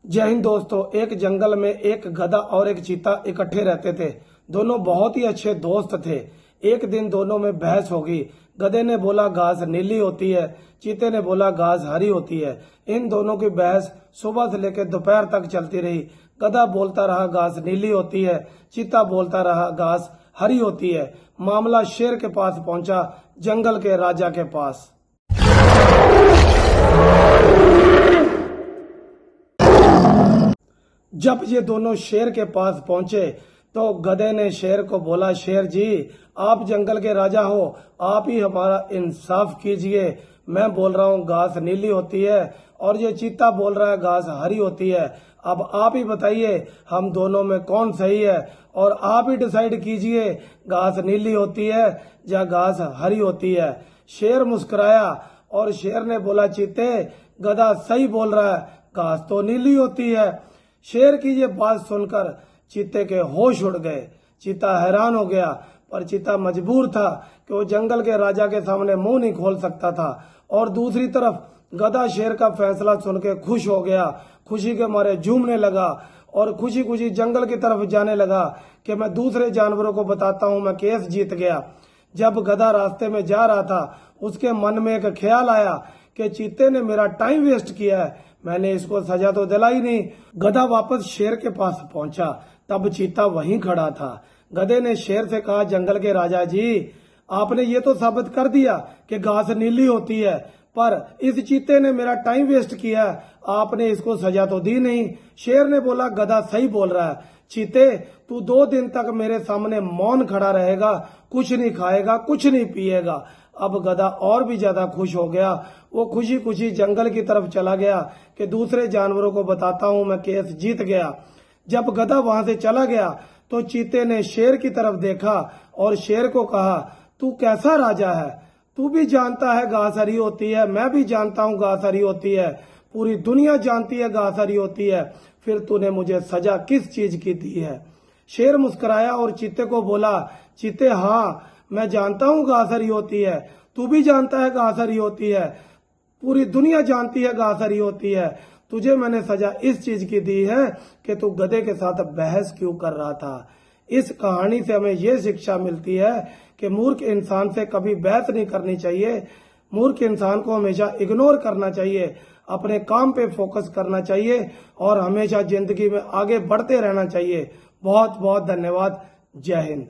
जय हिंद दोस्तों। एक जंगल में एक गधा और एक चीता इकट्ठे रहते थे। दोनों बहुत ही अच्छे दोस्त थे। एक दिन दोनों में बहस हो गई। गधे ने बोला घास नीली होती है, चीते ने बोला घास हरी होती है। इन दोनों की बहस सुबह से लेकर दोपहर तक चलती रही। गधा बोलता रहा घास नीली होती है, चीता बोलता रहा घास हरी होती है। मामला शेर के पास पहुंचा, जंगल के राजा के पास। जब ये दोनों शेर के पास पहुंचे तो गधे ने शेर को बोला, शेर जी, आप जंगल के राजा हो, आप ही हमारा इंसाफ कीजिए। मैं बोल रहा हूँ घास नीली होती है और ये चीता बोल रहा है घास हरी होती है। अब आप ही बताइए हम दोनों में कौन सही है, और आप ही डिसाइड कीजिए घास नीली होती है या घास हरी होती है। शेर मुस्कुराया और शेर ने बोला, चीते, गधा सही बोल रहा है, घास तो नीली होती है। शेर की ये बात सुनकर चीते के होश उड़ गए। चीता हैरान हो गया, पर चीता मजबूर था कि वो जंगल के राजा के सामने मुंह नहीं खोल सकता था। और दूसरी तरफ गधा शेर का फैसला सुन के खुश हो गया। खुशी के मारे झूमने लगा और खुशी खुशी जंगल की तरफ जाने लगा कि मैं दूसरे जानवरों को बताता हूँ मैं केस जीत गया। जब गधा रास्ते में जा रहा था, उसके मन में एक ख्याल आया कि चीते ने मेरा टाइम वेस्ट किया है, मैंने इसको सजा तो दिलाई नहीं। गधा वापस शेर के पास पहुंचा, तब चीता वहीं खड़ा था। गधे ने शेर से कहा, जंगल के राजा जी, आपने ये तो साबित कर दिया कि घास नीली होती है, पर इस चीते ने मेरा टाइम वेस्ट किया, आपने इसको सजा तो दी नहीं। शेर ने बोला, गधा सही बोल रहा है, चीते, तू 2 दिन तक मेरे सामने मौन खड़ा रहेगा, कुछ नहीं खाएगा, कुछ नहीं पिएगा। अब गधा और भी ज्यादा खुश हो गया। वो खुशी खुशी जंगल की तरफ चला गया कि दूसरे जानवरों को बताता हूँ मैं केस जीत गया। जब गधा वहां से चला गया तो चीते ने शेर की तरफ देखा और शेर को कहा, तू कैसा राजा है, तू भी जानता है घास हरी होती है, मैं भी जानता हूँ घास हरी होती है, पूरी दुनिया जानती है घास हरी होती है, फिर तूने मुझे सजा किस चीज की दी है। शेर मुस्कुराया और चीते को बोला, चीते, हाँ, मैं जानता हूँ घास हरी होती है, तू भी जानता है घास हरी होती है, पूरी दुनिया जानती है घास हरी होती है। तुझे मैंने सजा इस चीज की दी है कि तू गधे के साथ बहस क्यों कर रहा था। इस कहानी से हमें यह शिक्षा मिलती है कि मूर्ख इंसान से कभी बहस नहीं करनी चाहिए। मूर्ख इंसान को हमेशा इग्नोर करना चाहिए, अपने काम पे फोकस करना चाहिए और हमेशा जिंदगी में आगे बढ़ते रहना चाहिए। बहुत बहुत धन्यवाद। जय हिंद।